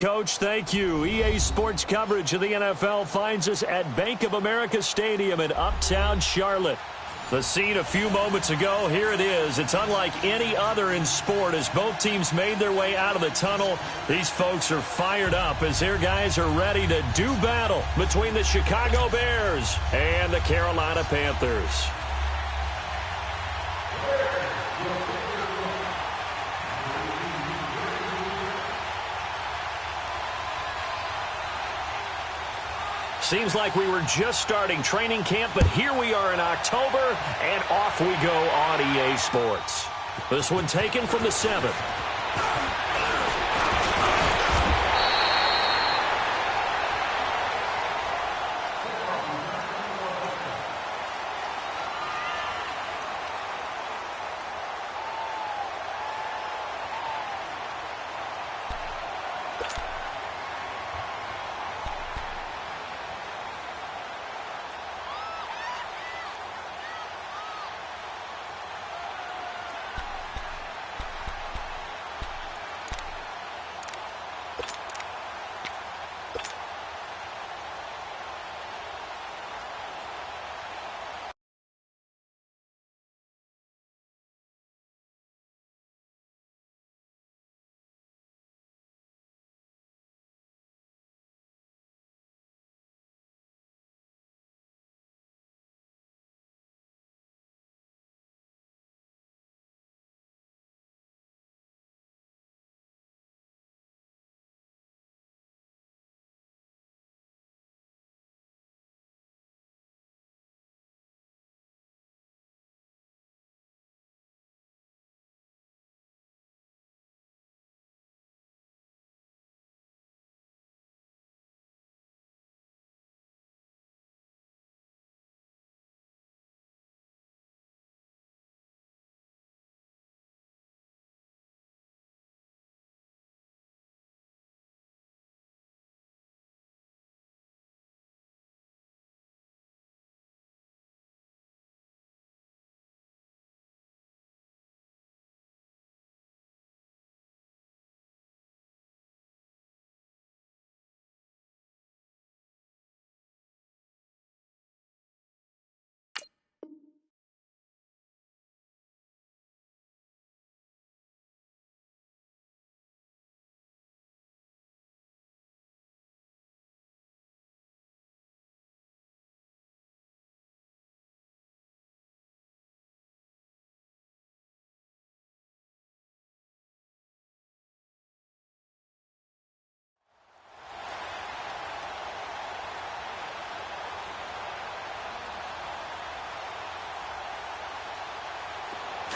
Coach, thank you. EA Sports coverage of the NFL finds us at Bank of America Stadium in Uptown Charlotte. The scene a few moments ago, here it is. It's unlike any other in sport as both teams made their way out of the tunnel. These folks are fired up as their guys are ready to do battle between the Chicago Bears and the Carolina Panthers. Seems like we were just starting training camp, but here we are in October, and off we go on EA Sports. This one taken from the 7th.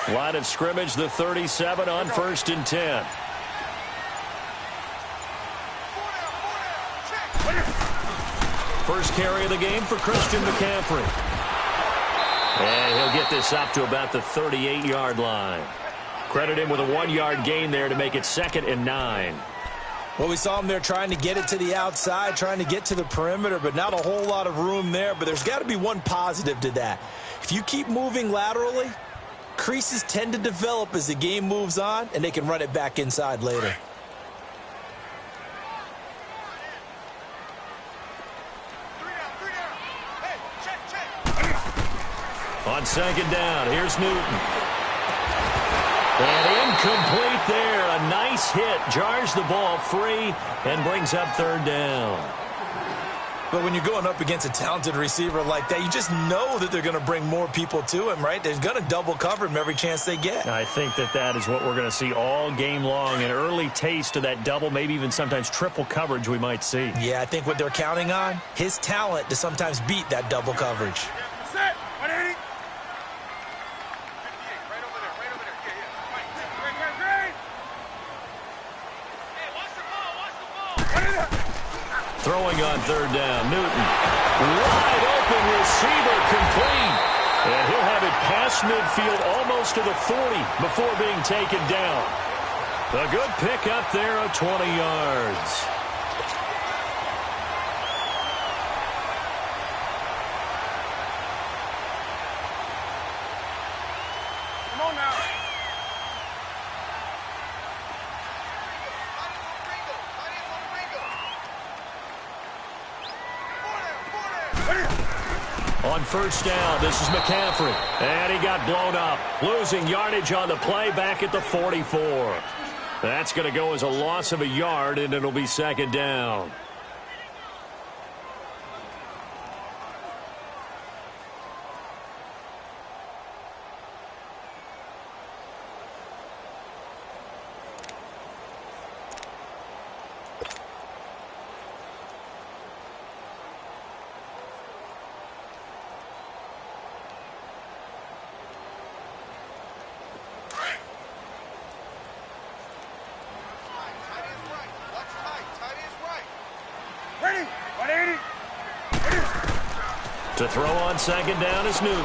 Line of scrimmage, the 37 on 1st and 10. First carry of the game for Christian McCaffrey. And he'll get this up to about the 38-yard line. Credit him with a 1-yard gain there to make it 2nd and 9. Well, we saw him there trying to get it to the outside, trying to get to the perimeter, but not a whole lot of room there. But there's got to be one positive to that. If you keep moving laterally, creases tend to develop as the game moves on, and they can run it back inside later. On 2nd down, here's Newton. And incomplete there. A nice hit. Jars the ball free and brings up 3rd down. But when you're going up against a talented receiver like that, you just know that they're going to bring more people to him, right? They're going to double cover him every chance they get. I think that is what we're going to see all game long. An early taste of that double, maybe even sometimes triple coverage we might see. Yeah, I think what they're counting on, his talent to sometimes beat that double coverage. Throwing on 3rd down, Newton. Wide open receiver, complete. And he'll have it past midfield almost to the 40 before being taken down. A good pickup there of 20 yards. On first down, this is McCaffrey. And he got blown up. Losing yardage on the play back at the 44. That's going to go as a loss of a yard, and it'll be second down. To throw on second down is Newton.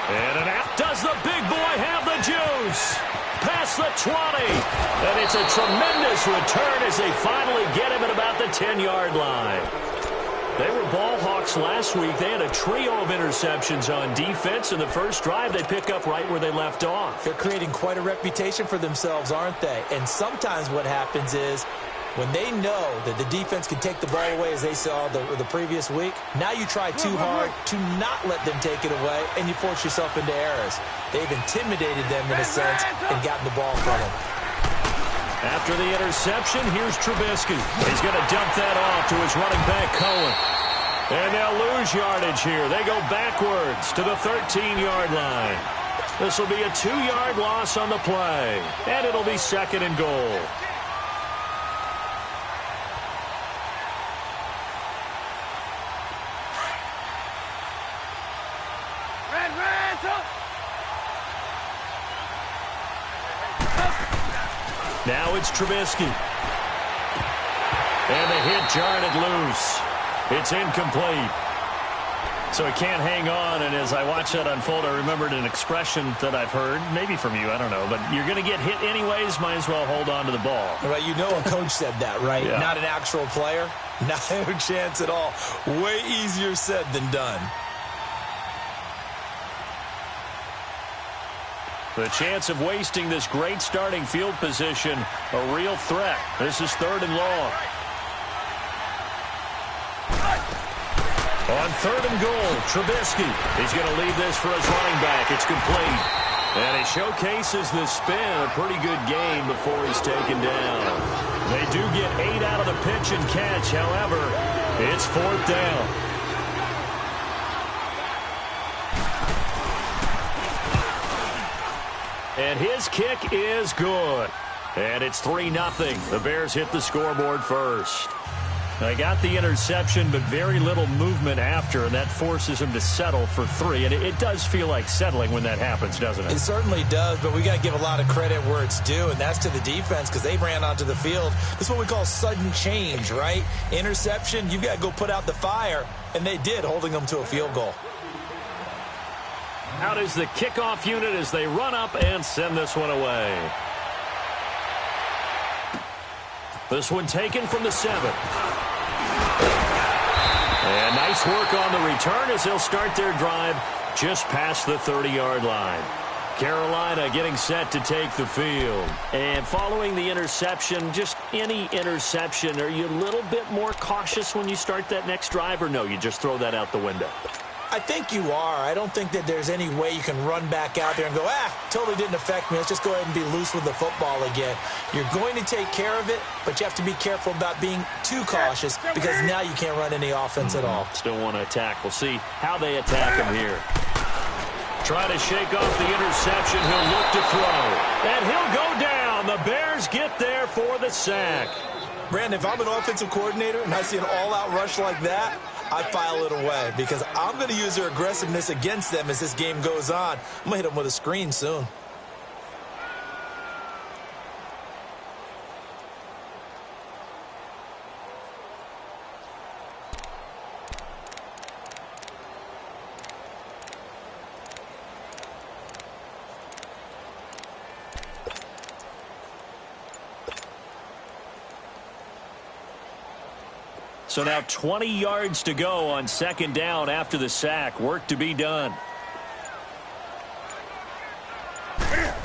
And an out. Does the big boy have the juice? Past the 20. And it's a tremendous return as they finally get him at about the 10-yard line. They were ball hawks last week. They had a trio of interceptions on defense. In the first drive, they pick up right where they left off. They're creating quite a reputation for themselves, aren't they? And sometimes what happens is, when they know that the defense can take the ball away as they saw the previous week, now you try too hard to not let them take it away, and you force yourself into errors. They've intimidated them in a sense and gotten the ball from them. After the interception, here's Trubisky. He's going to dump that off to his running back, Cohen. And they'll lose yardage here. They go backwards to the 13-yard line. This will be a 2-yard loss on the play, and it'll be second and goal. Now it's Trubisky. And the hit jarred it loose. It's incomplete. So he can't hang on, and as I watched that unfold, I remembered an expression that I've heard, maybe from you, I don't know, but you're going to get hit anyways, might as well hold on to the ball. Right, you know a coach said that, right? Yeah. Not an actual player. Not a chance at all. Way easier said than done. The chance of wasting this great starting field position, a real threat. This is third and long. On third and goal, Trubisky. He's going to leave this for his running back. It's complete. And he showcases the spin, a pretty good game before he's taken down. They do get 8 out of the pitch and catch. However, it's fourth down. And his kick is good. And it's 3-0. The Bears hit the scoreboard first. They got the interception, but very little movement after, and that forces him to settle for 3. And it does feel like settling when that happens, doesn't it? It certainly does, but we got to give a lot of credit where it's due, and that's to the defense because they ran onto the field. This is what we call sudden change, right? Interception, you got to go put out the fire, and they did, holding them to a field goal. Out is the kickoff unit as they run up and send this one away. This one taken from the 7. And nice work on the return as they'll start their drive just past the 30-yard line. Carolina getting set to take the field. And following the interception, just any interception, are you a little bit more cautious when you start that next drive, or no, you just throw that out the window? I think you are. I don't think that there's any way you can run back out there and go, totally didn't affect me. Let's just go ahead and be loose with the football again. You're going to take care of it, but you have to be careful about being too cautious because now you can't run any offense at all. Still want to attack. We'll see how they attack him here. Try to shake off the interception. He'll look to throw. And he'll go down. The Bears get there for the sack. Brandon, if I'm an offensive coordinator and I see an all-out rush like that, I file it away because I'm going to use their aggressiveness against them as this game goes on. I'm going to hit them with a screen soon. So now 20 yards to go on second down after the sack. Work to be done.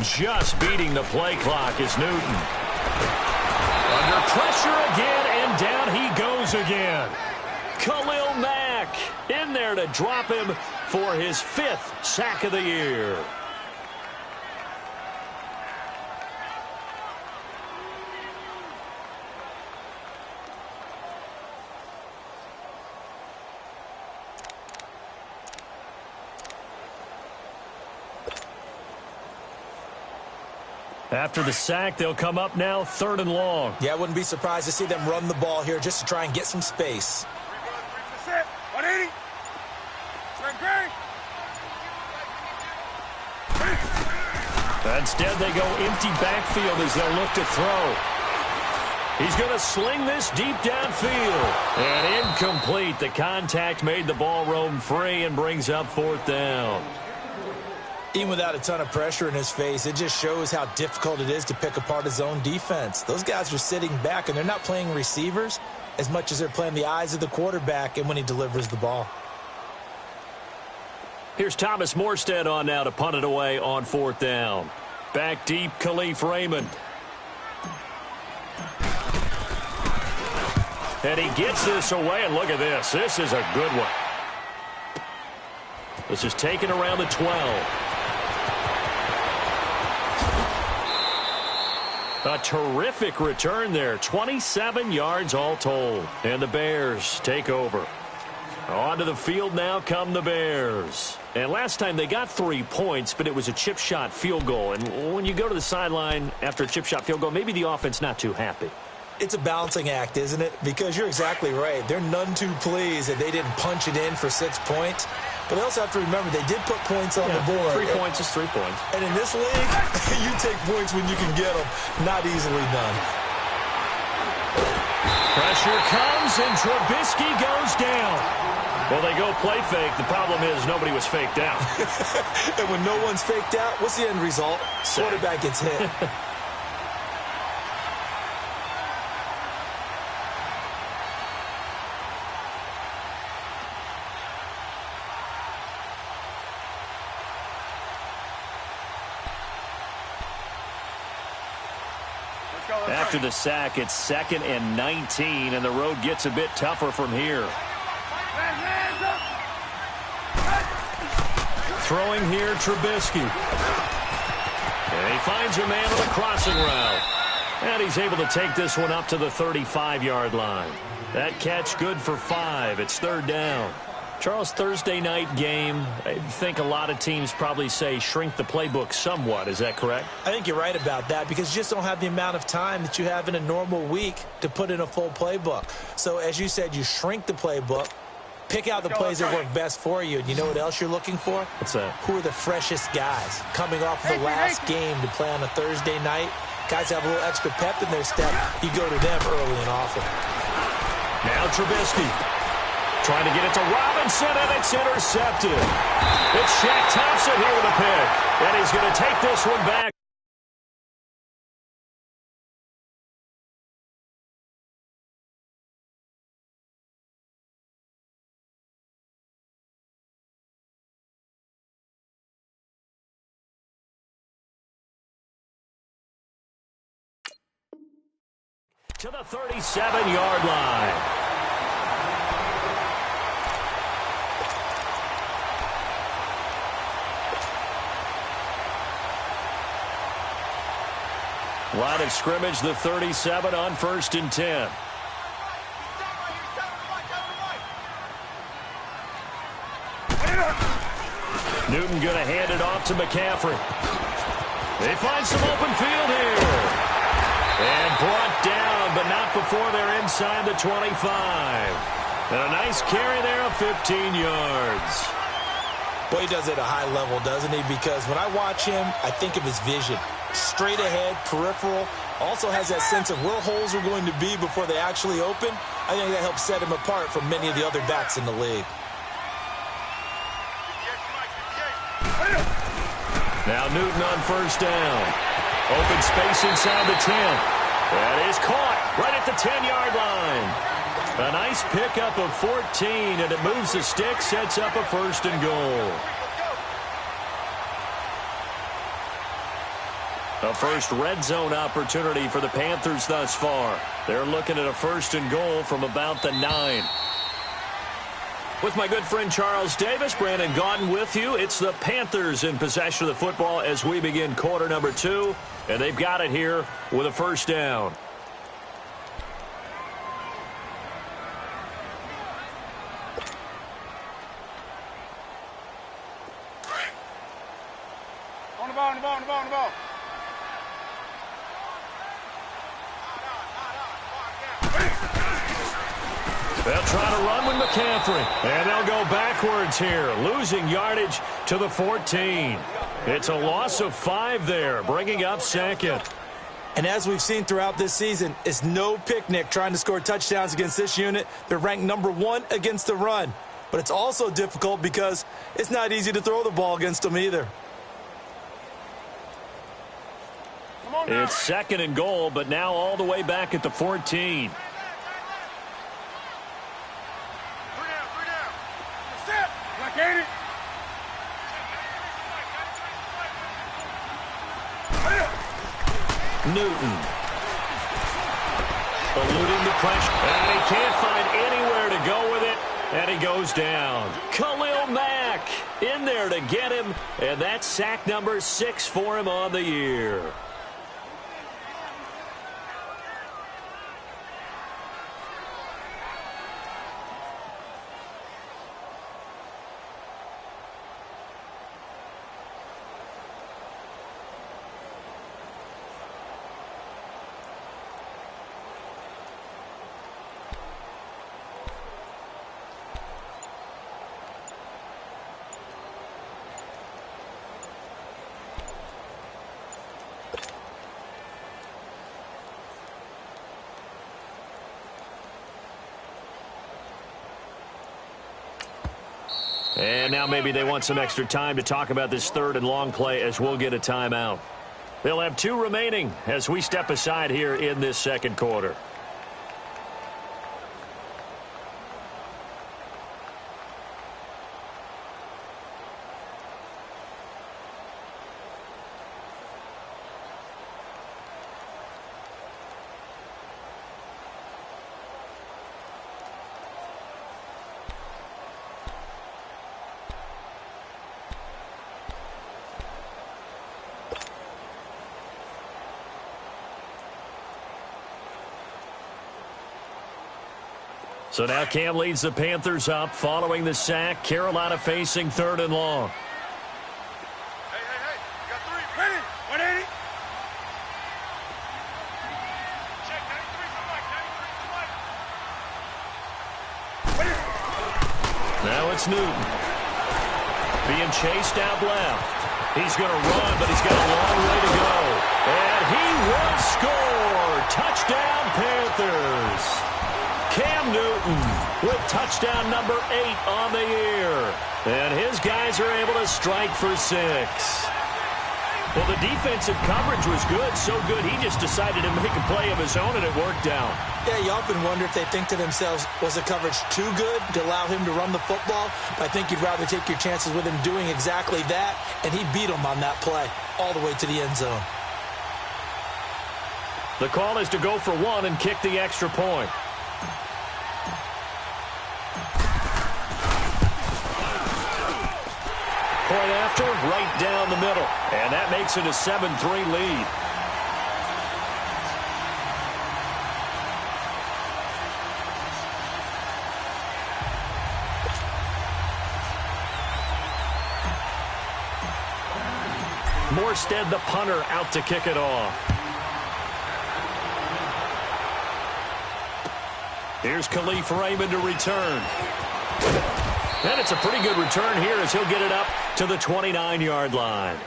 Just beating the play clock is Newton. Under pressure again, and down he goes again. Khalil Mack back. In there to drop him for his 5th sack of the year. After the sack, they'll come up now 3rd and long. Yeah, I wouldn't be surprised to see them run the ball here just to try and get some space. 180. Instead, they go empty backfield as they'll look to throw. He's going to sling this deep downfield. And incomplete. The contact made the ball roam free and brings up 4th down. Even without a ton of pressure in his face, it just shows how difficult it is to pick apart his own defense. Those guys are sitting back, and they're not playing receivers as much as they're playing the eyes of the quarterback and when he delivers the ball. Here's Thomas Morstead on now to punt it away on 4th down. Back deep, Khalif Raymond. And he gets this away, and look at this. This is a good one. This is taken around the 12. A terrific return there. 27 yards all told. And the Bears take over. Onto the field now come the Bears. And last time they got 3 points, but it was a chip shot field goal. And when you go to the sideline after a chip shot field goal, maybe the offense not too happy. It's a balancing act, isn't it? Because you're exactly right. They're none too pleased that they didn't punch it in for 6 points. But they also have to remember they did put points on the board. 3 points is 3 points. And in this league, you take points when you can get them. Not easily done. Pressure comes, and Trubisky goes down. Well, they go play fake. The problem is nobody was faked out. And when no one's faked out, what's the end result? Quarterback gets hit. After the sack, it's 2nd and 19, and the road gets a bit tougher from here. Throwing here, Trubisky. And he finds a man on a crossing route. And he's able to take this one up to the 35-yard line. That catch good for 5. It's 3rd down. Charles, Thursday night game, I think a lot of teams probably say shrink the playbook somewhat. Is that correct? I think you're right about that because you just don't have the amount of time that you have in a normal week to put in a full playbook. So, as you said, you shrink the playbook, pick out the plays that work best for you. And you know what else you're looking for? What's that? Who are the freshest guys coming off the last game to play on a Thursday night? Guys have a little extra pep in their step. You go to them early and often. Now Trubisky. Trying to get it to Robinson, and it's intercepted. It's Shaq Thompson here with a pick. And he's going to take this one back. To the 37-yard line. Line of scrimmage, the 37 on 1st and 10. Newton going to hand it off to McCaffrey. They find some open field here. And brought down, but not before they're inside the 25. And a nice carry there of 15 yards. Boy, he does it at a high level, doesn't he? Because when I watch him, I think of his vision. Straight ahead, peripheral, also has that sense of where holes are going to be before they actually open. I think that helps set him apart from many of the other backs in the league. Now Newton on 1st down. Open space inside the 10. That is caught right at the 10-yard line. A nice pickup of 14, and it moves the stick, sets up a 1st and goal. A first red zone opportunity for the Panthers thus far. They're looking at a 1st and goal from about the 9. With my good friend Charles Davis, Brandon Gaudin with you. It's the Panthers in possession of the football as we begin quarter number 2. And they've got it here with a first down. On the ball, on the ball, on the ball, on the ball. They'll try to run with McCaffrey. And they'll go backwards here, losing yardage to the 14. It's a loss of 5 there, bringing up second. And as we've seen throughout this season, it's no picnic trying to score touchdowns against this unit. They're ranked number 1 against the run. But it's also difficult because it's not easy to throw the ball against them either. It's second and goal, but now all the way back at the 14. Newton. Eluding the pressure. And he can't find anywhere to go with it. And he goes down. Khalil Mack in there to get him. And that's sack number 6 for him on the year. And now maybe they want some extra time to talk about this third and long play as we'll get a timeout. They'll have 2 remaining as we step aside here in this second quarter. So now Cam leads the Panthers up following the sack. Carolina facing third and long. Hey, you got 3. Ready? 180. Check 93 to Mike. Now it's Newton. Being chased out left. He's going to run, but he's got a long way to go. And he will score. Touchdown, Panthers. Cam Newton with touchdown number 8 on the year. And his guys are able to strike for 6. Well, the defensive coverage was good, so good he just decided to make a play of his own, and it worked out. Yeah, you often wonder if they think to themselves, was the coverage too good to allow him to run the football? I think you'd rather take your chances with him doing exactly that, and he beat him on that play all the way to the end zone. The call is to go for 1 and kick the extra point. Point after, right down the middle. And that makes it a 7-3 lead. Morstead, the punter, out to kick it off. Here's Khalif Raymond to return. And it's a pretty good return here as he'll get it up to the 29-yard line.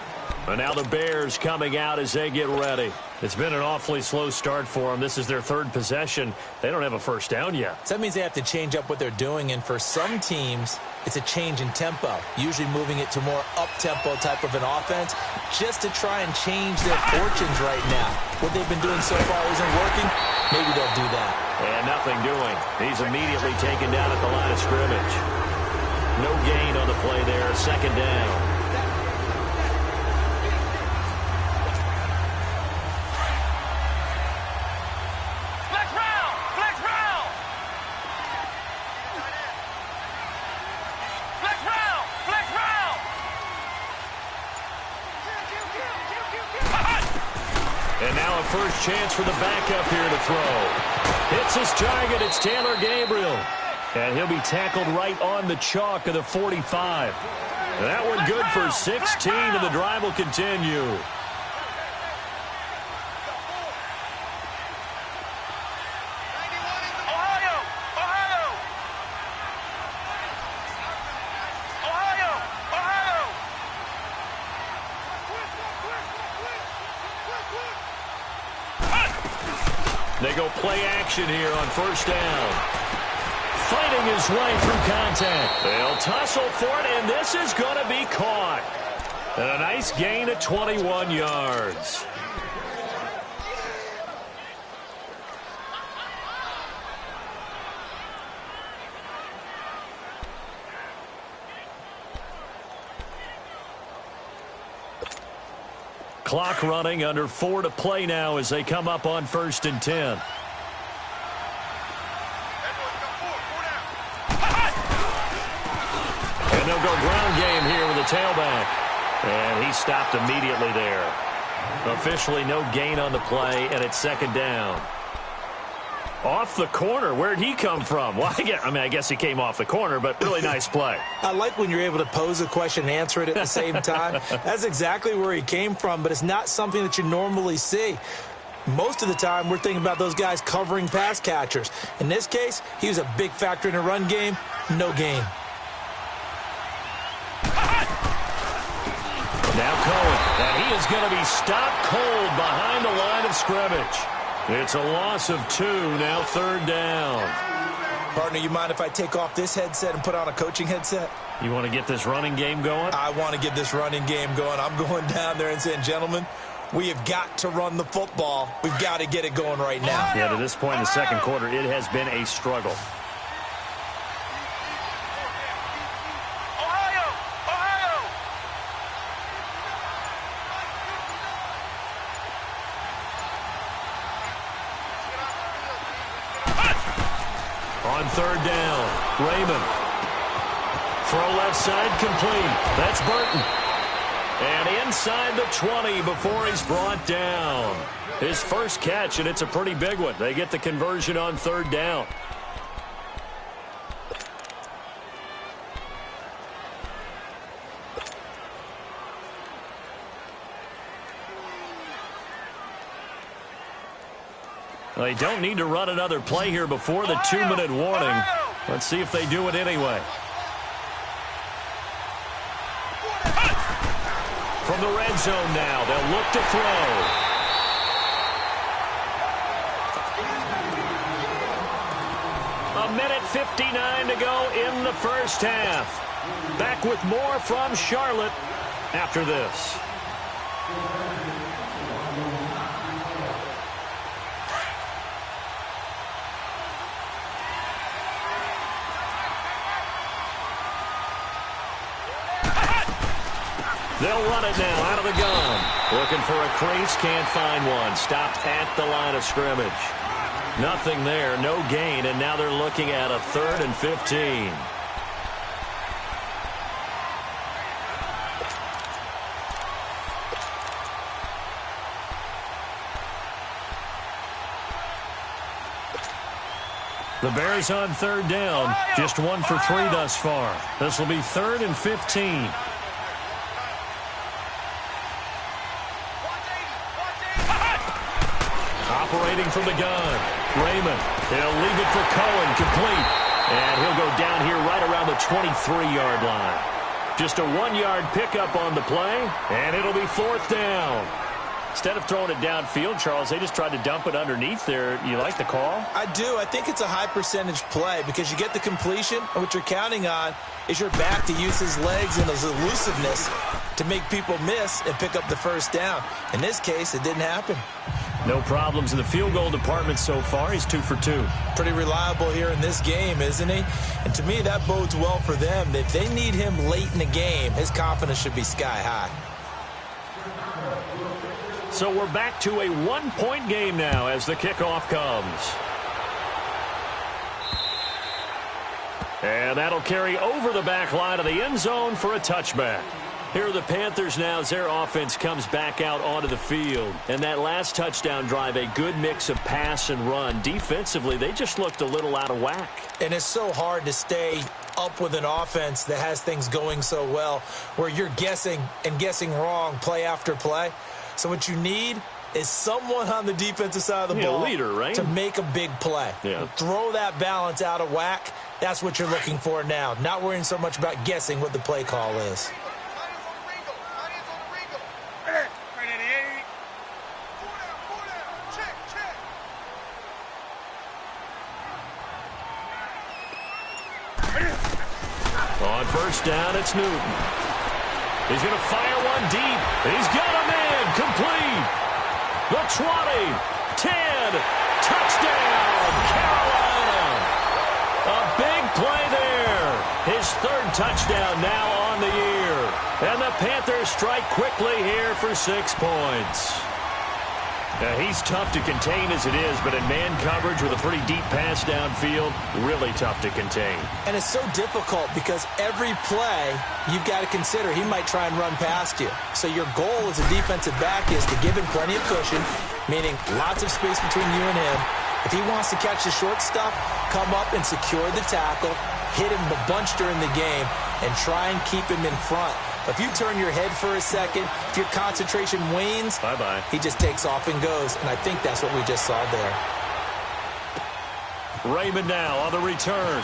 And now the Bears coming out as they get ready. It's been an awfully slow start for them. This is their 3rd possession. They don't have a first down yet. So that means they have to change up what they're doing, and for some teams, it's a change in tempo, usually moving it to more up-tempo type of an offense just to try and change their fortunes right now. What they've been doing so far isn't working. Maybe they'll do that. And nothing doing. He's immediately taken down at the line of scrimmage. No gain on the play there. Second down. first chance for the backup here to throw. Hits his target. It's Taylor Gabriel. And he'll be tackled right on the chalk of the 45. That one good for 16, and the drive will continue. They go play action here on first down. Fighting his way through contact. They'll tussle for it, and this is going to be caught. And a nice gain of 21 yards. Clock running, under 4 to play now as they come up on 1st and 10. And they'll go ground game here with a tailback. And he stopped immediately there. Officially no gain on the play, and it's 2nd down. Off the corner. Where'd he come from? Well, I guess he came off the corner, but really nice play. I like when you're able to pose a question and answer it at the same time. That's exactly where he came from, but it's not something that you normally see. Most of the time, we're thinking about those guys covering pass catchers. In this case, he was a big factor in the run game. No gain. Now Cohen, and he is going to be stopped cold behind the line of scrimmage. It's a loss of 2, now 3rd down. Partner, you mind if I take off this headset and put on a coaching headset? You want to get this running game going? I want to get this running game going. I'm going down there and saying, gentlemen, we have got to run the football. We've got to get it going right now. Yeah, to this point in the 2nd quarter, it has been a struggle. On 3rd down, Raymond. Throw left side complete. That's Burton. And inside the 20 before he's brought down. His first catch, and it's a pretty big one. They get the conversion on 3rd down. They don't need to run another play here before the 2-minute warning. Let's see if they do it anyway. From the red zone now, they'll look to throw. A minute 59 to go in the first half. Back with more from Charlotte after this. They'll run it now out of the gun. Looking for a crease, can't find one. Stopped at the line of scrimmage. Nothing there, no gain, and now they're looking at a 3rd and 15. The Bears on 3rd down, just 1 for 3 thus far. This will be 3rd and 15. Operating from the gun, Raymond. He'll leave it for Cohen, complete. And he'll go down here right around the 23-yard line. Just a 1-yard pickup on the play, and it'll be 4th down. Instead of throwing it downfield, Charles, they just tried to dump it underneath there. You like the call? I do. I think it's a high-percentage play because you get the completion, and what you're counting on is your back to use his legs and his elusiveness to make people miss and pick up the first down. In this case, it didn't happen. No problems in the field goal department so far. He's 2 for 2. Pretty reliable here in this game, isn't he? And to me, that bodes well for them. If they need him late in the game, his confidence should be sky high. So we're back to a 1-point game now as the kickoff comes. And that'll carry over the back line of the end zone for a touchback. Here are the Panthers now as their offense comes back out onto the field. And that last touchdown drive, a good mix of pass and run. Defensively, they just looked a little out of whack. And it's so hard to stay up with an offense that has things going so well, where you're guessing and guessing wrong play after play. So what you need is someone on the defensive side of the ball, leader, right? to make a big play. Yeah. Throw that balance out of whack. That's what you're looking for now. Not worrying so much about guessing what the play call is. On first down, it's Newton. He's going to fire one deep. He's got a man. Complete. The 20, 10, touchdown, Carolina. A big play there. His third touchdown now on the year. And the Panthers strike quickly here for 6 points. Now, he's tough to contain as it is, but in man coverage with a pretty deep pass downfield, really tough to contain. And it's so difficult because every play you've got to consider he might try and run past you. So your goal as a defensive back is to give him plenty of cushion, meaning lots of space between you and him. If he wants to catch the short stuff, come up and secure the tackle, hit him a bunch during the game, and try and keep him in front. If you turn your head for a second, if your concentration wanes, bye-bye. He just takes off and goes, and I think that's what we just saw there. Raymond now on the return.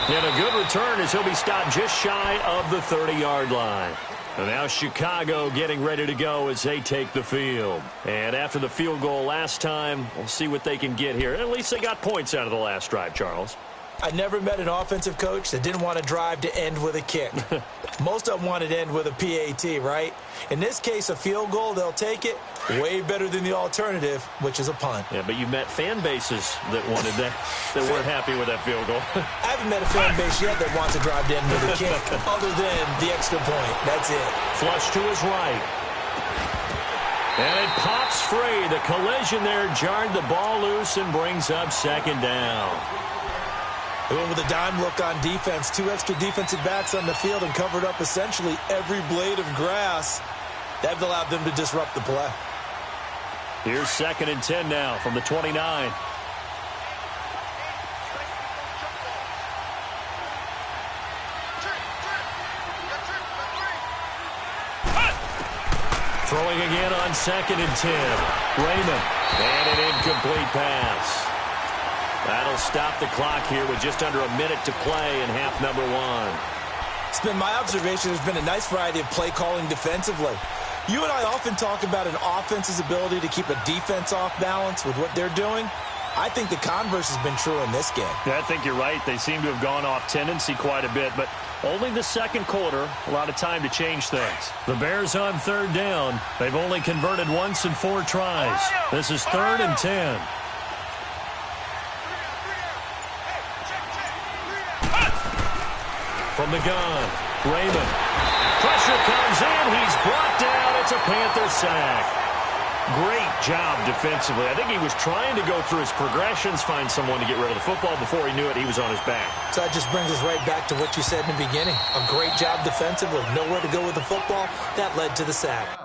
And a good return as he'll be stopped just shy of the 30-yard line. And now Chicago getting ready to go as they take the field. And after the field goal last time, we'll see what they can get here. At least they got points out of the last drive, Charles. I never met an offensive coach that didn't want to drive to end with a kick. Most of them wanted to end with a PAT, right? In this case, a field goal, they'll take it. Way better than the alternative, which is a punt. Yeah, but you met fan bases that wanted that, that weren't happy with that field goal. I haven't met a fan base yet that wants to drive to end with a kick, other than the extra point. That's it. Flush to his right. And it pops free. The collision there jarred the ball loose and brings up second down. They went with a dime look on defense. 2 extra defensive backs on the field and covered up essentially every blade of grass. That allowed them to disrupt the play. Here's 2nd and 10 now from the 29. Throwing again on 2nd and 10. Raymond. And an incomplete pass. That'll stop the clock here with just under a minute to play in half number 1. It's been my observation there's been a nice variety of play calling defensively. You and I often talk about an offense's ability to keep a defense off balance with what they're doing. I think the converse has been true in this game. Yeah, I think you're right. They seem to have gone off tendency quite a bit, but only the second quarter, a lot of time to change things. The Bears on 3rd down. They've only converted once in 4 tries. This is 3rd and 10. From the gun, Raymond. Pressure comes in. He's brought down. It's a Panther sack. Great job defensively. I think he was trying to go through his progressions, find someone to get rid of the football. Before he knew it, he was on his back. So that just brings us right back to what you said in the beginning. A great job defensively. Nowhere to go with the football. That led to the sack.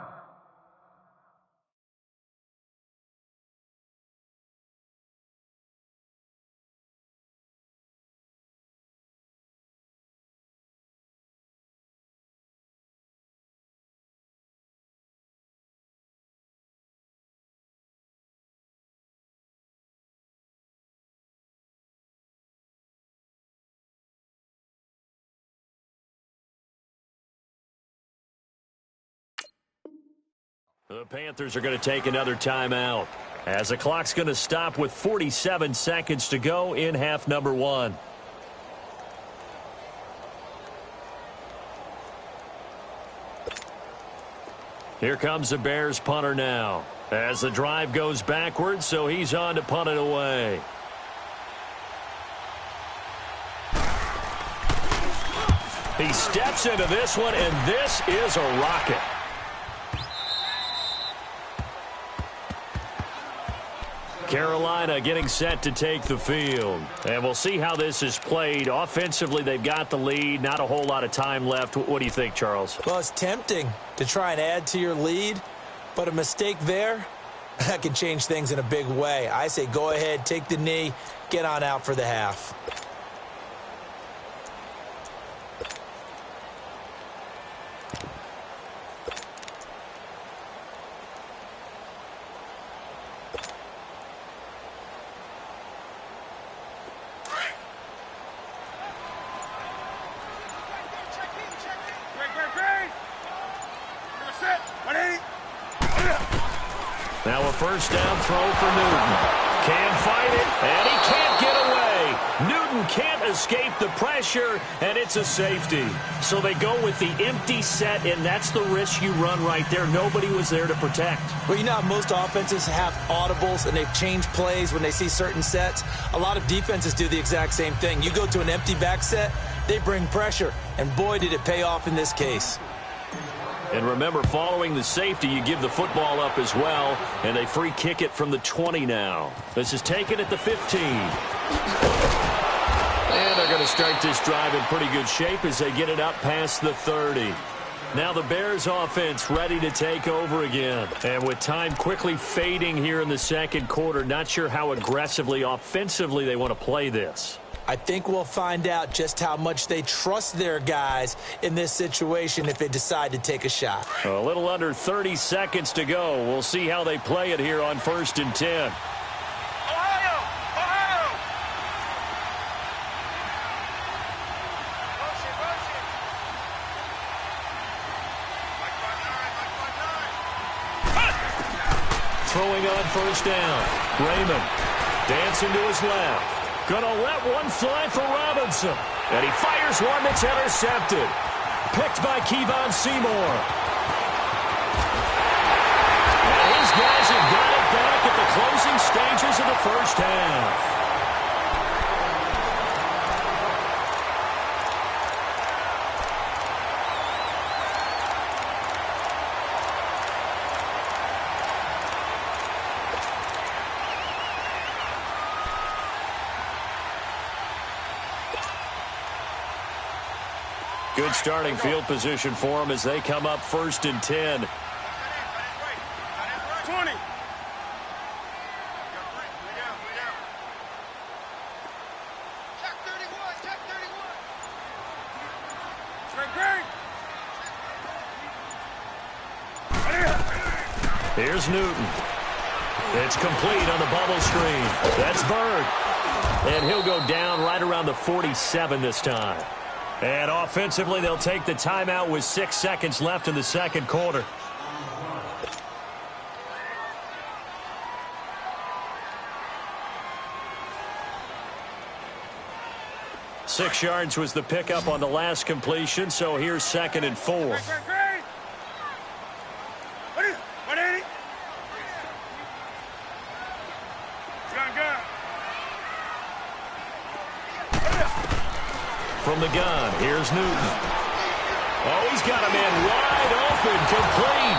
The Panthers are going to take another timeout as the clock's going to stop with 47 seconds to go in half number 1. Here comes the Bears punter now as the drive goes backwards, so he's on to punt it away. He steps into this one, and this is a rocket. Carolina getting set to take the field. And we'll see how this is played. Offensively, they've got the lead. Not a whole lot of time left. What do you think, Charles? Well, it's tempting to try and add to your lead, but a mistake there, that can change things in a big way. I say go ahead, take the knee, get on out for the half. Now a first down throw for Newton. Can't fight it, and he can't get away. Newton can't escape the pressure, and it's a safety. So they go with the empty set, and that's the risk you run right there. Nobody was there to protect. Well, you know how most offenses have audibles, and they've changed plays when they see certain sets. A lot of defenses do the exact same thing. You go to an empty back set, they bring pressure, and boy, did it pay off in this case. And remember, following the safety, you give the football up as well, and they free kick it from the 20 now. This is taken at the 15. And they're going to start this drive in pretty good shape as they get it up past the 30. Now the Bears offense ready to take over again. And with time quickly fading here in the second quarter, not sure how aggressively, offensively they want to play this. I think we'll find out just how much they trust their guys in this situation if they decide to take a shot. A little under 30 seconds to go. We'll see how they play it here on 1st and 10. Throwing on first down. Raymond dancing to his left. Gonna let one fly for Robinson. And he fires one that's intercepted. Picked by Kevon Seymour. And his guys have got it back at the closing stages of the first half. Good starting field position for them as they come up 1st and 10. 20. Check 31. Check 31. Here's Newton. It's complete on the bubble screen. That's Bird. And he'll go down right around the 47 this time. And offensively, they'll take the timeout with 6 seconds left in the second quarter. Six yards was the pickup on the last completion, so here's 2nd and 4. 180. From the gun, here's Newton. Oh, he's got a man wide open, complete.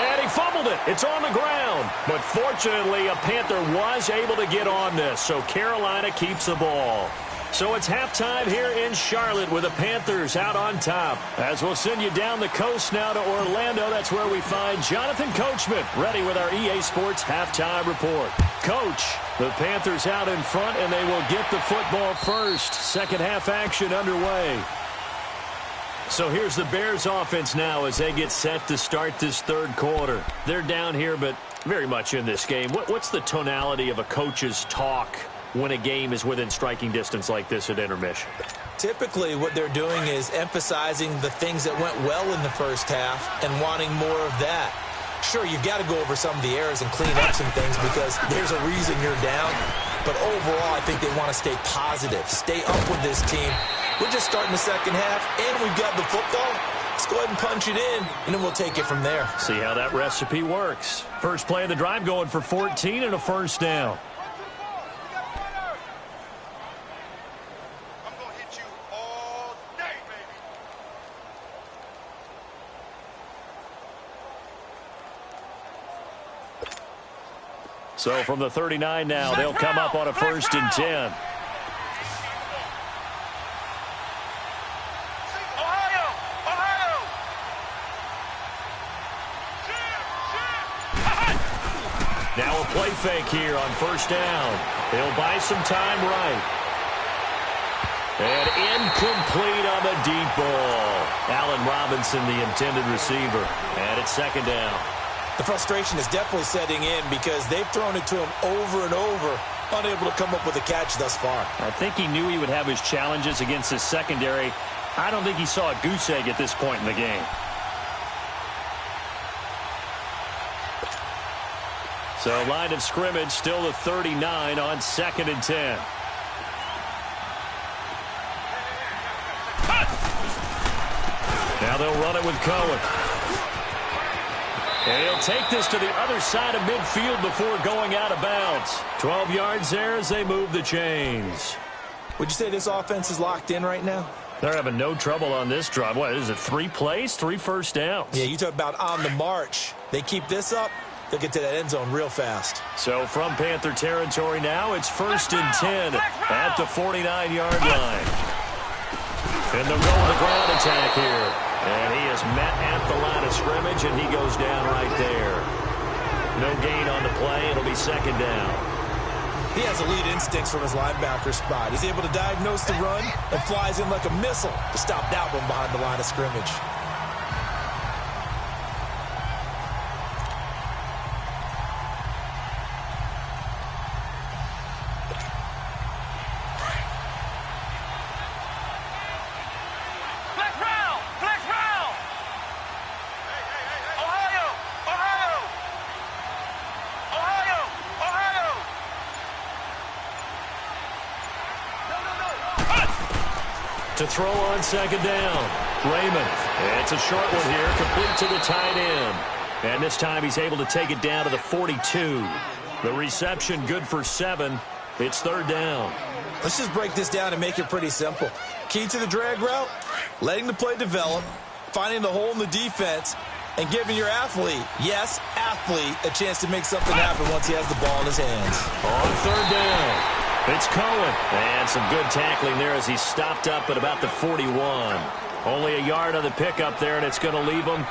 And he fumbled it. It's on the ground. But fortunately, a Panther was able to get on this, so Carolina keeps the ball. So it's halftime here in Charlotte with the Panthers out on top. As we'll send you down the coast now to Orlando, that's where we find Jonathan Coachman ready with our EA Sports halftime report. Coach, the Panthers out in front, and they will get the football first. Second half action underway. So here's the Bears offense now as they get set to start this third quarter. They're down here, but very much in this game. What's the tonality of a coach's talk when a game is within striking distance like this at intermission? Typically, what they're doing is emphasizing the things that went well in the first half and wanting more of that. Sure, you've got to go over some of the errors and clean up some things because there's a reason you're down. But overall, I think they want to stay positive, stay up with this team. We're just starting the second half, and we've got the football. Let's go ahead and punch it in, and then we'll take it from there. See how that recipe works. First play of the drive going for 14 and a first down. I'm going to hit you all day, baby. So from the 39 now, they'll come up on a 1st and 10. Now a play fake here on 1st down. He'll buy some time right. And incomplete on the deep ball. Allen Robinson, the intended receiver. And it's 2nd down. The frustration is definitely setting in because they've thrown it to him over and over, unable to come up with a catch thus far. I think he knew he would have his challenges against his secondary. I don't think he saw a goose egg at this point in the game. So line of scrimmage still the 39 on 2nd and 10. Now they'll run it with Cohen. And he'll take this to the other side of midfield before going out of bounds. 12 yards there as they move the chains. Would you say this offense is locked in right now? They're having no trouble on this drive. What is it, 3 plays, 3 first downs? Yeah, you talk about on the march. They keep this up, they'll get to that end zone real fast. So from Panther territory now, it's 1st and 10 at the 49-yard line. And they'll go with the ground attack here. And he is met at the line of scrimmage, and he goes down right there. No gain on the play. It'll be 2nd down. He has elite instincts from his linebacker spot. He's able to diagnose the run and flies in like a missile to stop that one behind the line of scrimmage. To throw on 2nd down. Raymond. It's a short one here, complete to the tight end. And this time he's able to take it down to the 42. The reception good for 7. It's 3rd down. Let's just break this down and make it pretty simple. Key to the drag route, letting the play develop, finding the hole in the defense, and giving your athlete, yes, athlete, a chance to make something happen once he has the ball in his hands. On 3rd down. It's Cohen. And some good tackling there as he stopped up at about the 41. Only a yard on the pickup there, and it's going to leave him.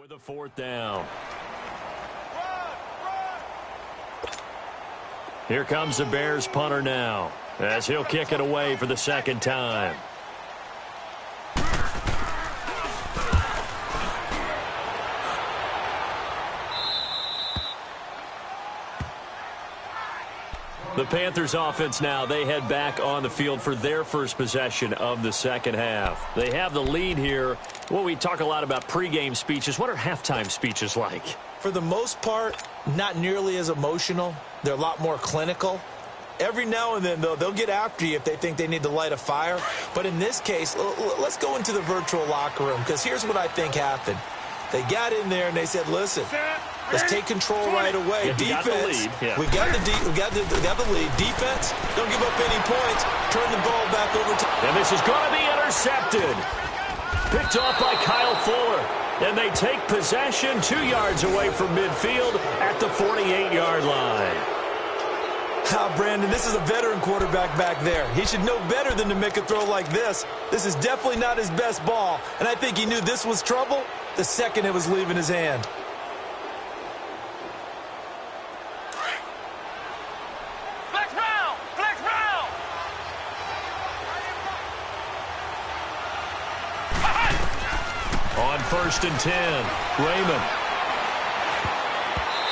With a 4th down. Here comes the Bears punter now as he'll kick it away for the 2nd time. The Panthers offense now, they head back on the field for their first possession of the 2nd half. They have the lead here. Well, we talk a lot about pregame speeches. What are halftime speeches like? For the most part, not nearly as emotional. They're a lot more clinical. Every now and then, though, they'll get after you if they think they need to light a fire. But in this case, let's go into the virtual locker room, because here's what I think happened. They got in there and they said, listen, let's take control right away. Yeah, defense, we got the lead. Defense, don't give up any points. Turn the ball back over to... And this is going to be intercepted. Picked off by Kyle Fuller. And they take possession 2 yards away from midfield at the 48-yard line. Brandon, this is a veteran quarterback back there. He should know better than to make a throw like this. This is definitely not his best ball. And I think he knew this was trouble the second it was leaving his hand. On first and 10. Raymond.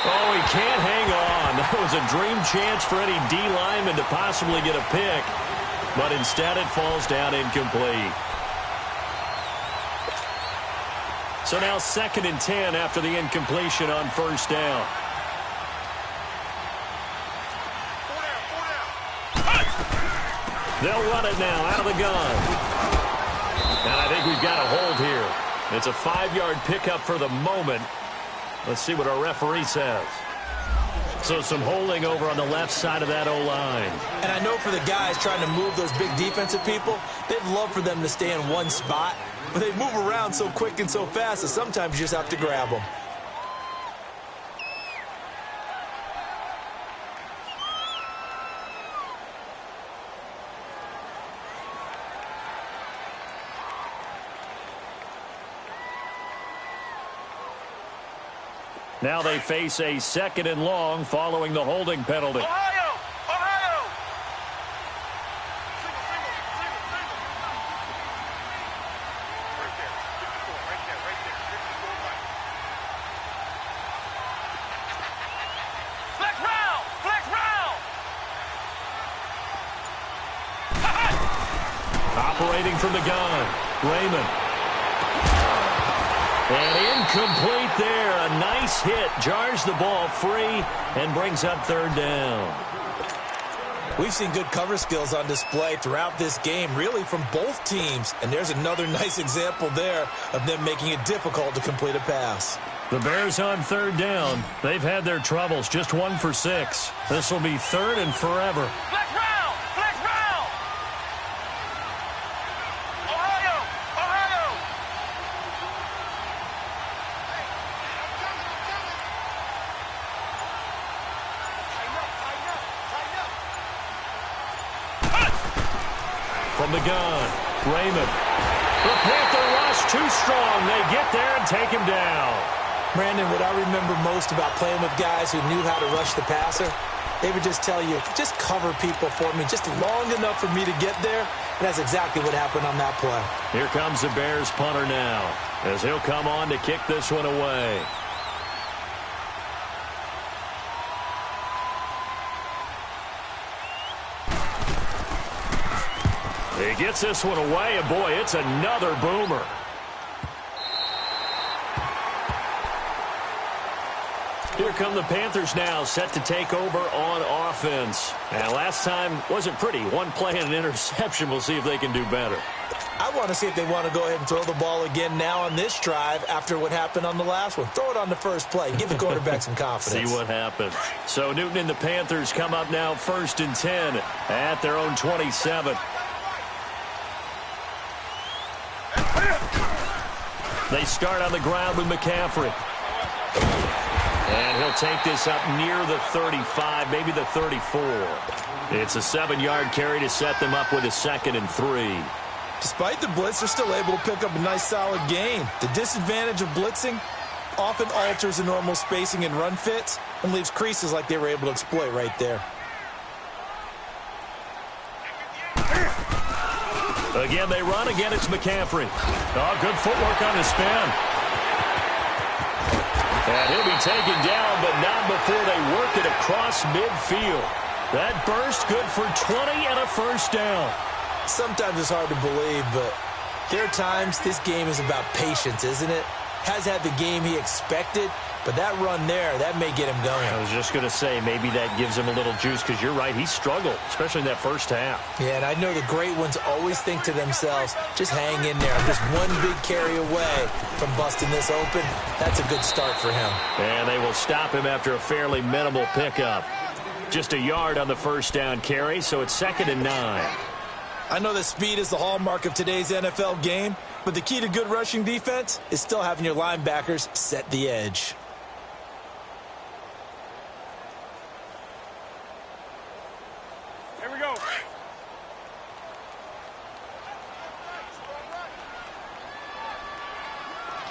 Oh, he can't hang on. That was a dream chance for any D lineman to possibly get a pick. But instead it falls down incomplete. So now second and 10 after the incompletion on first down. They'll run it now out of the gun. And I think we've got a hold here. It's a 5-yard pickup for the moment. Let's see what our referee says. So some holding over on the left side of that O-line. And I know for the guys trying to move those big defensive people, they'd love for them to stay in one spot. But they move around so quick and so fast that sometimes you just have to grab them. Now they face a second and long following the holding penalty. Ohio! Ohio! Single. Right there. 54, right there. 54 right. Flex round! Operating from the gun. Raymond. And incomplete there. A nice hit. Jars the ball free and brings up third down. We've seen good cover skills on display throughout this game, really from both teams. And there's another nice example there of them making it difficult to complete a pass. The Bears on third down. They've had their troubles. Just 1 for 6. This will be third and forever. Flex round! Ohio! From the gun, Raymond. The Panther rush too strong. They get there and take him down. Brandon, what I remember most about playing with guys who knew how to rush the passer, they would just tell you, just cover people for me just long enough for me to get there. And that's exactly what happened on that play. Here comes the Bears punter now, as he'll come on to kick this one away. He gets this one away, and boy, it's another boomer. Here come the Panthers now, set to take over on offense. And last time wasn't pretty. One play and an interception. We'll see if they can do better. I want to see if they want to go ahead and throw the ball again now on this drive after what happened on the last one. Throw it on the first play. Give the quarterback some confidence. See what happens. So Newton and the Panthers come up now first and 10 at their own 27. They start on the ground with McCaffrey. And he'll take this up near the 35, maybe the 34. It's a 7-yard carry to set them up with a 2nd and 3. Despite the blitz, they're still able to pick up a nice, solid gain. The disadvantage of blitzing often alters the normal spacing and run fits and leaves creases like they were able to exploit right there. Again, they run. Again, it's McCaffrey. Oh, good footwork on the spin. And he'll be taken down, but not before they work it across midfield. That burst good for 20 and a first down. Sometimes it's hard to believe, but there are times this game is about patience, isn't it? Has had the game he expected, but that run there, that may get him going. I was just going to say, maybe that gives him a little juice, because you're right, he struggled, especially in that first half. Yeah, and I know the great ones always think to themselves, just hang in there. I'm just one big carry away from busting this open. That's a good start for him. And they will stop him after a fairly minimal pickup. Just a yard on the first down carry, so it's 2nd and 9. I know that speed is the hallmark of today's NFL game, but the key to good rushing defense is still having your linebackers set the edge. Here we go.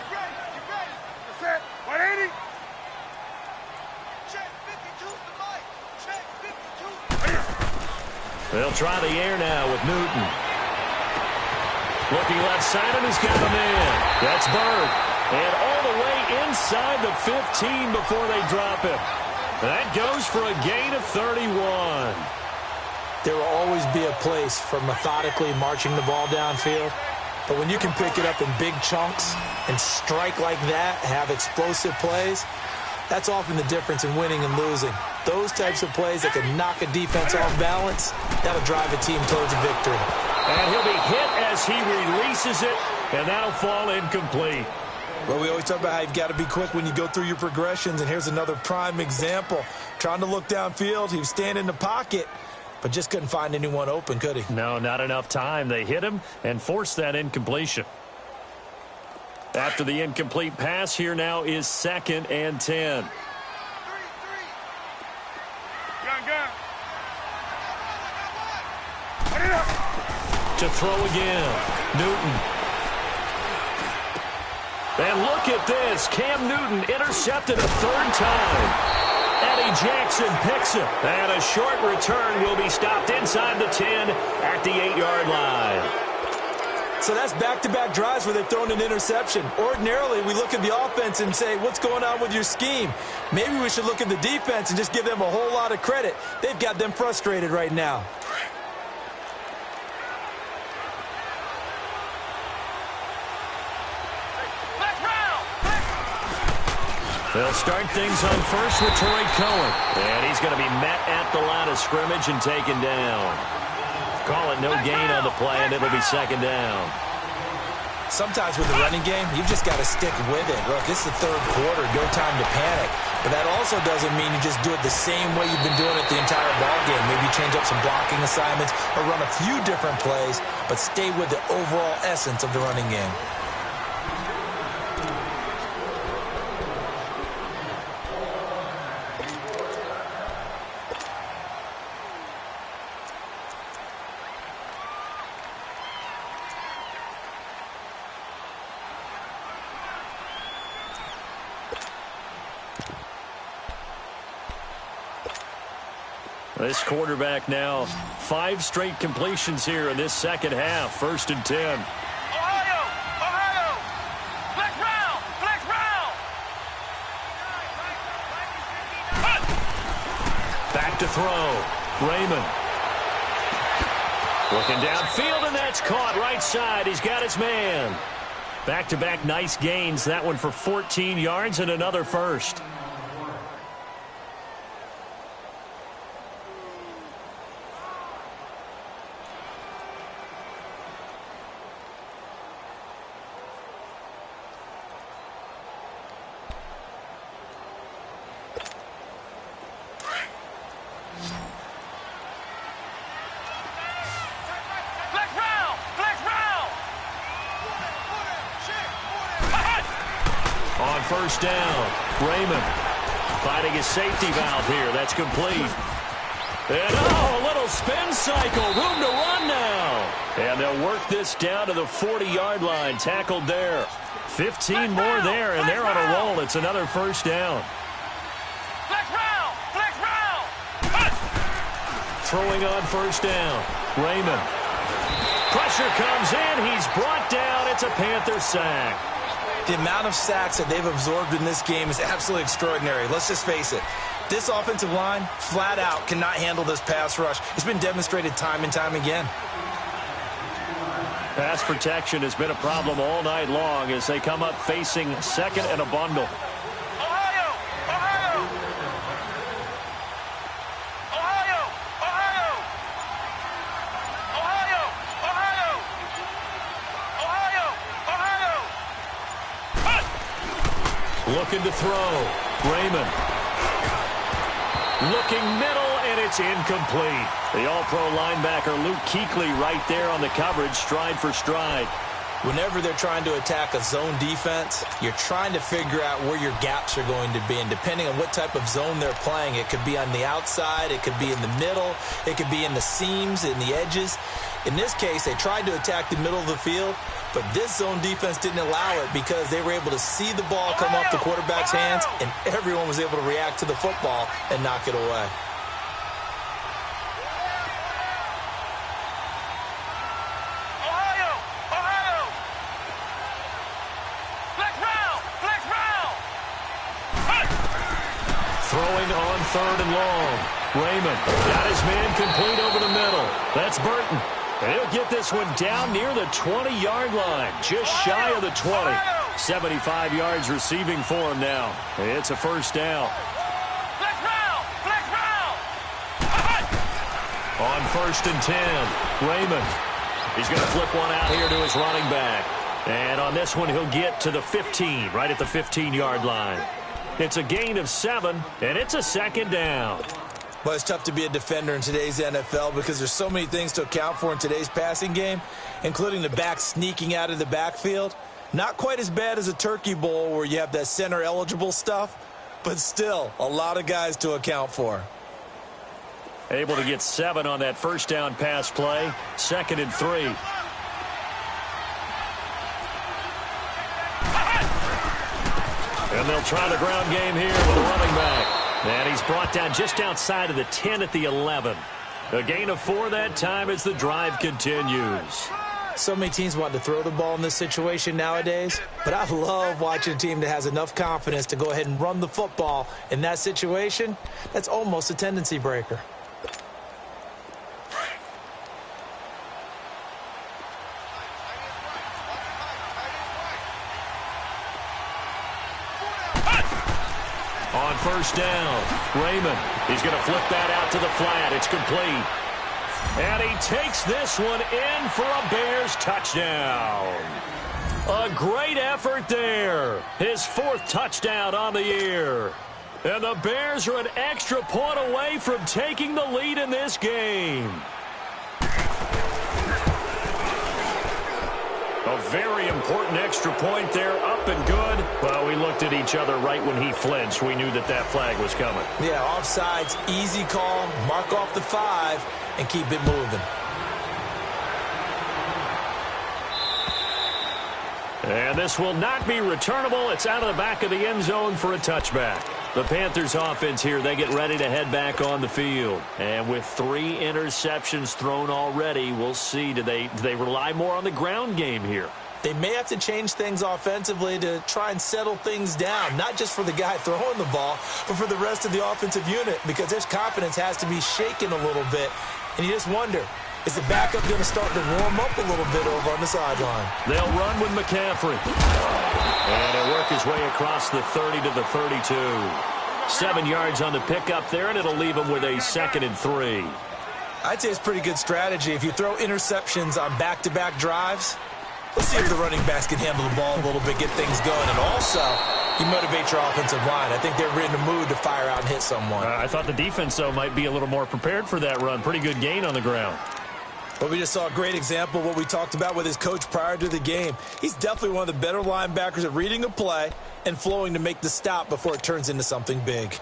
Get ready. That's it. 180. Check 52's the mic. Check 52. They'll try the air now with Newton. Looking left side, and he's got him in. That's Bird. And all the way inside the 15 before they drop him. That goes for a gain of 31. There will always be a place for methodically marching the ball downfield. But when you can pick it up in big chunks and strike like that, have explosive plays, that's often the difference in winning and losing. Those types of plays that can knock a defense off balance, that'll drive a team towards a victory. And he'll be hit as he releases it, and that'll fall incomplete. Well, we always talk about how you've got to be quick when you go through your progressions, and here's another prime example. Trying to look downfield, he was standing in the pocket, but just couldn't find anyone open, could he? No, not enough time. They hit him and forced that incompletion. After the incomplete pass, here now is 2nd and 10. Gun. To throw again, Newton. And look at this. Cam Newton intercepted a 3rd time. Eddie Jackson picks it. And a short return will be stopped inside the 10 at the 8-yard line. So that's back-to-back drives where they've thrown an interception. Ordinarily, we look at the offense and say, what's going on with your scheme? Maybe we should look at the defense and just give them a whole lot of credit. They've got them frustrated right now. They'll start things on first with Troy Cohen. And he's going to be met at the line of scrimmage and taken down. Call it no gain on the play, and it'll be 2nd down. Sometimes with the running game, you've just got to stick with it. Look, this is the 3rd quarter, no time to panic. But that also doesn't mean you just do it the same way you've been doing it the entire ball game. Maybe change up some blocking assignments or run a few different plays, but stay with the overall essence of the running game. This quarterback now 5 straight completions here in this 2nd half. 1st and 10. Ohio! Flex round! Back to throw. Raymond. Looking downfield, and that's caught right side. He's got his man. Back-to-back nice gains. That one for 14 yards and another first. On first down, Raymond fighting his safety valve here. That's complete. And a little spin cycle. Room to run now. And they'll work this down to the 40-yard line. Tackled there. 15 more there, and they're on a roll. It's another first down. Throwing on first down, Raymond. Pressure comes in. He's brought down. It's a Panther sack. The amount of sacks that they've absorbed in this game is absolutely extraordinary. Let's just face it. This offensive line, flat out, cannot handle this pass rush. It's been demonstrated time and time again. Pass protection has been a problem all night long as they come up facing 2nd and a bundle. Looking to throw. Raymond. Looking middle, and it's incomplete. The all-pro linebacker Luke Kuechly right there on the coverage, stride for stride. Whenever they're trying to attack a zone defense, you're trying to figure out where your gaps are going to be. And depending on what type of zone they're playing, it could be on the outside, it could be in the middle, it could be in the seams, in the edges. In this case, they tried to attack the middle of the field, but this zone defense didn't allow it because they were able to see the ball come off the quarterback's hands, and everyone was able to react to the football and knock it away. Throwing on 3rd and long. Raymond got his man complete over the middle. That's Burton. And he'll get this one down near the 20-yard line, just shy of the 20. 75 yards receiving for him now. It's a first down. Flex round! Flex round! On 1st and 10, Raymond. He's going to flip one out here to his running back. And on this one, he'll get to the 15, right at the 15-yard line. It's a gain of 7, and it's a second down. Well, it's tough to be a defender in today's NFL because there's so many things to account for in today's passing game, including the back sneaking out of the backfield. Not quite as bad as a turkey bowl where you have that center-eligible stuff, but still a lot of guys to account for. Able to get 7 on that first down pass play. 2nd and 3. And they'll try the ground game here with a running back. And he's brought down just outside of the 10 at the 11. A gain of 4 that time as the drive continues. So many teams want to throw the ball in this situation nowadays, but I love watching a team that has enough confidence to go ahead and run the football in that situation. That's almost a tendency breaker. On first down, Raymond. He's going to flip that out to the flat. It's complete. And he takes this one in for a Bears touchdown. A great effort there. His 4th touchdown on the year. And the Bears are an extra point away from taking the lead in this game. A very important extra point there, up and good. Well, we looked at each other right when he flinched. We knew that that flag was coming. Yeah, offsides, easy call, mark off the 5, and keep it moving. And this will not be returnable. It's out of the back of the end zone for a touchback. The Panthers offense here, they get ready to head back on the field. And with 3 interceptions thrown already, we'll see. Do they rely more on the ground game here? They may have to change things offensively to try and settle things down, not just for the guy throwing the ball, but for the rest of the offensive unit, because their confidence has to be shaken a little bit. And you just wonder, is the backup going to start to warm up a little bit over on the sideline? They'll run with McCaffrey. And he'll work his way across the 30 to the 32. 7 yards on the pickup there, and it'll leave him with a 2nd and 3. I'd say it's pretty good strategy. If you throw interceptions on back-to-back drives, let's see if the running backs can handle the ball a little bit, get things going. And also, you motivate your offensive line. I think they're in the mood to fire out and hit someone. I thought the defense, though, might be a little more prepared for that run. Pretty good gain on the ground. But we just saw a great example of what we talked about with his coach prior to the game. He's definitely one of the better linebackers at reading a play and flowing to make the stop before it turns into something big.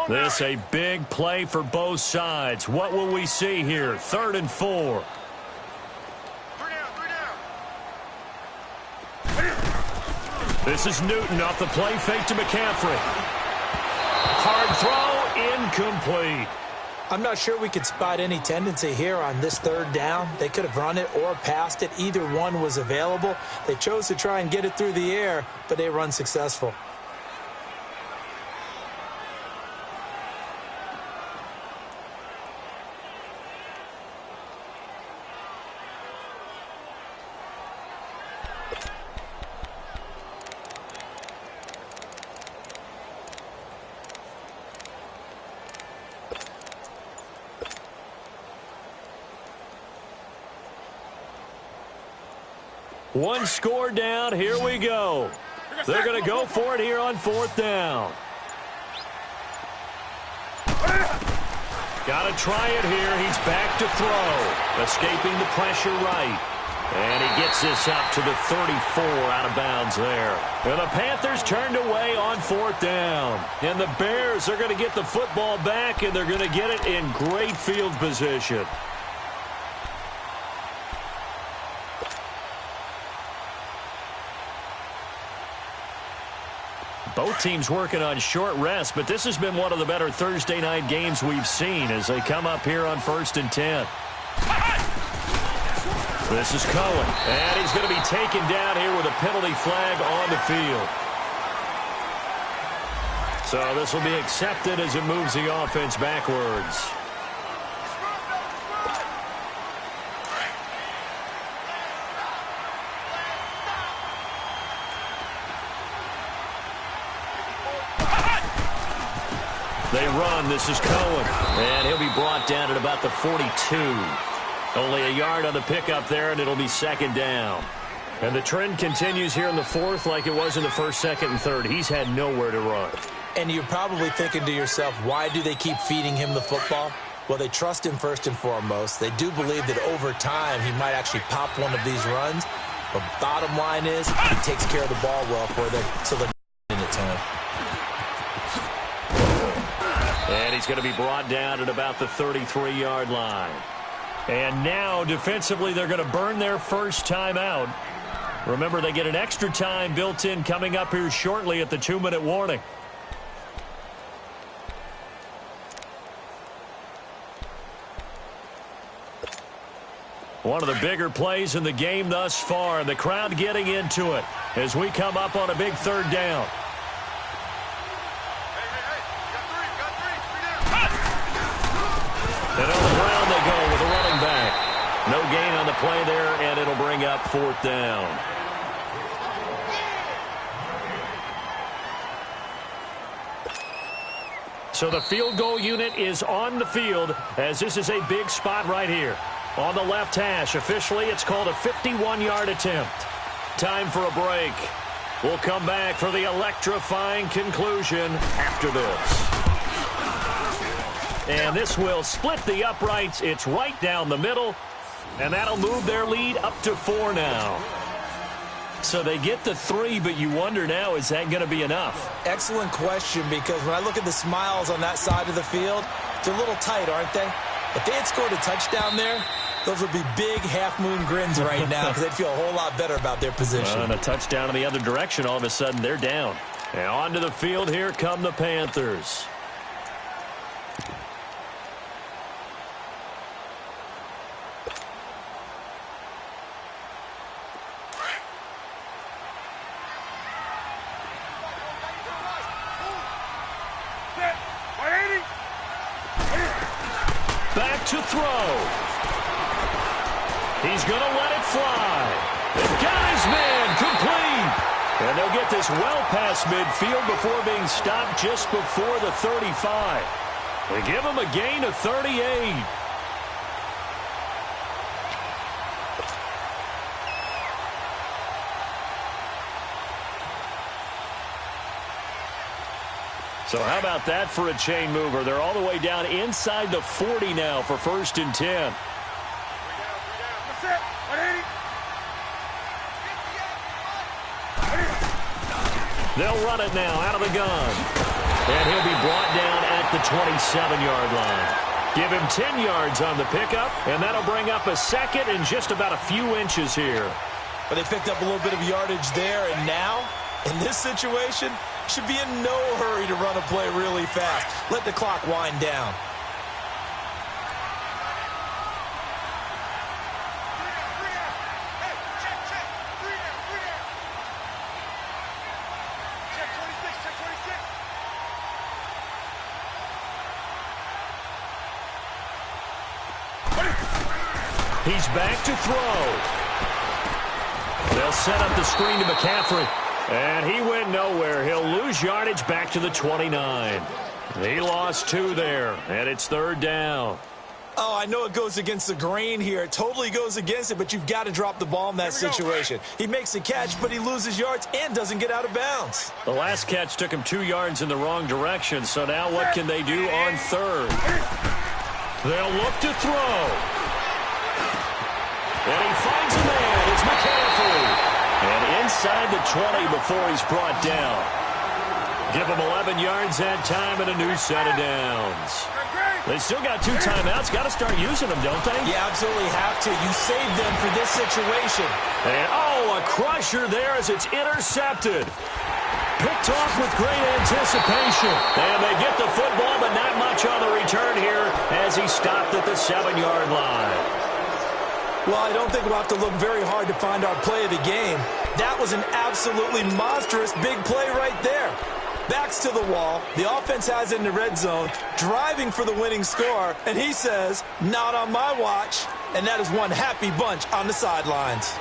This a big play for both sides. What will we see here? 3rd and 4. 3 down. This is Newton off the play fake to McCaffrey. Hard throw, incomplete. I'm not sure we could spot any tendency here on this 3rd down. They could have run it or passed it. Either one was available. They chose to try and get it through the air, but they run successful. One score down. Here we go. They're going to go for it here on 4th down. Got to try it here. He's back to throw. Escaping the pressure right. And he gets this up to the 34 out of bounds there. And the Panthers turned away on 4th down. And the Bears are going to get the football back, and they're going to get it in great field position. Both teams working on short rest, but this has been one of the better Thursday night games we've seen as they come up here on 1st and 10. This is Cohen, and he's going to be taken down here with a penalty flag on the field. So this will be accepted as it moves the offense backwards. They run. This is Cohen. And he'll be brought down at about the 42. Only a yard on the pickup there, and it'll be second down. And the trend continues here in the fourth like it was in the first, second, and third. He's had nowhere to run. And you're probably thinking to yourself, why do they keep feeding him the football? Well, they trust him first and foremost. They do believe that over time he might actually pop one of these runs. But bottom line is he takes care of the ball well for them, so they're in it to him. And he's going to be brought down at about the 33-yard line. And now, defensively, they're going to burn their first time out. Remember, they get an extra time built in coming up here shortly at the 2-minute warning. One of the bigger plays in the game thus far, and the crowd getting into it as we come up on a big third down. And on the ground they go with a running back. No gain on the play there, and it'll bring up fourth down. So the field goal unit is on the field as this is a big spot right here. On the left hash, officially it's called a 51-yard attempt. Time for a break. We'll come back for the electrifying conclusion after this. And this will split the uprights. It's right down the middle. And that'll move their lead up to 4 now. So they get the 3, but you wonder now, is that going to be enough? Excellent question, because when I look at the smiles on that side of the field, they're a little tight, aren't they? If they had scored a touchdown there, those would be big half-moon grins right now because they'd feel a whole lot better about their position. And a touchdown in the other direction, all of a sudden they're down. And onto the field, here come the Panthers. Back to throw. He's going to let it fly. And got his man complete. And they'll get this well past midfield before being stopped just before the 35. They give him a gain of 38. So how about that for a chain mover? They're all the way down inside the 40 now for 1st and 10. They'll run it now out of the gun. And he'll be brought down at the 27-yard line. Give him 10 yards on the pickup, and that'll bring up a second and just about a few inches here. But they picked up a little bit of yardage there, and now, in this situation, should be in no hurry to run a play really fast. Let the clock wind down. He's back to throw. They'll set up the screen to McCaffrey. And he went nowhere. He'll lose yardage back to the 29. He lost 2 there, and it's 3rd down. Oh, I know it goes against the grain here. It totally goes against it, but you've got to drop the ball in that situation. He makes a catch, but he loses yards and doesn't get out of bounds. The last catch took him 2 yards in the wrong direction, so now what can they do on 3rd? They'll look to throw. And he finds a man. It's McCaffrey. And inside the 20 before he's brought down. Give him 11 yards that time and a new set of downs. They still got 2 timeouts. Got to start using them, don't they? Yeah, absolutely have to. You saved them for this situation. And, oh, a crusher there as it's intercepted. Picked off with great anticipation. And they get the football, but not much on the return here as he stopped at the 7-yard line. Well, I don't think we'll have to look very hard to find our play of the game. That was an absolutely monstrous big play right there. Backs to the wall. The offense has it in the red zone, driving for the winning score, and he says, not on my watch. And that is one happy bunch on the sidelines.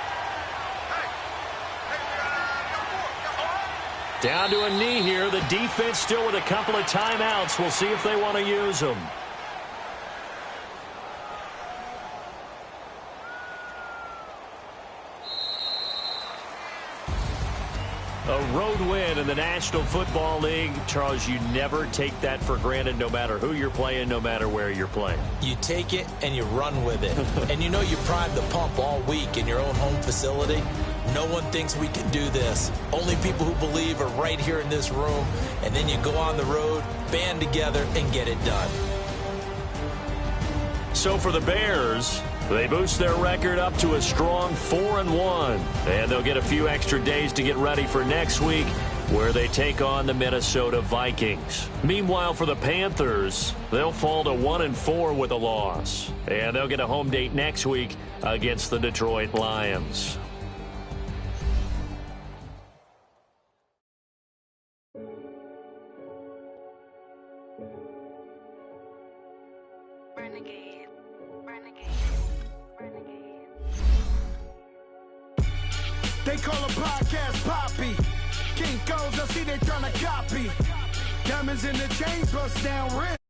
Down to a knee here. The defense still with a couple of timeouts. We'll see if they want to use them. A road win in the National Football League. Charles, you never take that for granted no matter who you're playing, no matter where you're playing. You take it and you run with it. And you know you primed the pump all week in your own home facility. No one thinks we can do this. Only people who believe are right here in this room. And then you go on the road, band together, and get it done. So for the Bears, they boost their record up to a strong 4-1. And they'll get a few extra days to get ready for next week, where they take on the Minnesota Vikings. Meanwhile, for the Panthers, they'll fall to 1-4 with a loss. And they'll get a home date next week against the Detroit Lions. They call a podcast Poppy. King goes, I see they tryna copy. Diamonds in the chains, bust down rim.